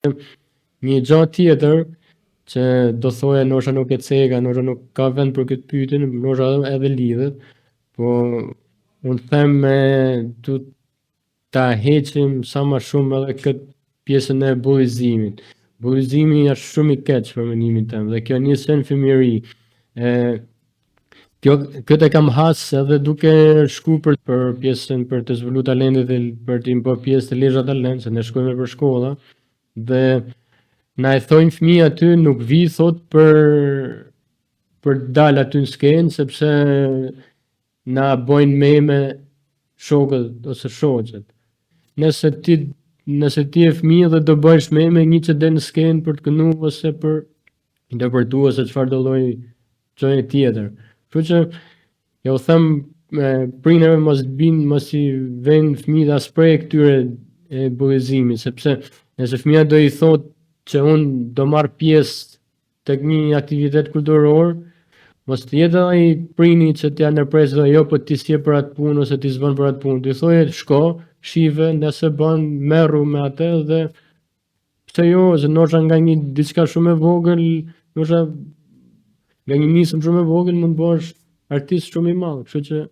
Një gjë tjetër që do thoya ndoshta nuk e ceka, ndoshta nuk ka vend për këtë pyetje, ndoshta edhe lidhet, po unë them tu ta heqim sa më shumë edhe këtë pjesën e bullizimit. Bullizimi është shumë i keq për mendimin tim dhe kjo nis në fëmijëri. Këtë e kam has edhe duke shku për pjesën për të zhvilluar talentet dhe për të bërë pjesë të lezhë talent, se ne shkojmë për shkolla dhe na e thojnë fëmijë aty nuk vi thot për të dalë aty në skenë sepse na bojnë meme shokët ose shoqet. Nëse ti je fëmijë dhe do bësh meme një që del në skenë për të kënu ose për ndërpërtu ose çfarë do lloj gjëje tjetër. Kështu që jo them prindërve mos i vënë fëmijët as prej këtyre bullizimit, sepse nëse fëmia do i thotë që unë do marr pjesë tek një aktivitet kulturor, mos të jetë ai prindi që t'ja ndërpresë dhe jo po ti s'je për atë punë ose ti s'bën për atë punë. Ti thoje shko, shive, nëse bën merru me atë dhe pse jo, se ndoshta nga një diçka shumë e vogël, ndoshta nga një nisëm shumë e vogël mund bësh artist shumë i madh, kështu që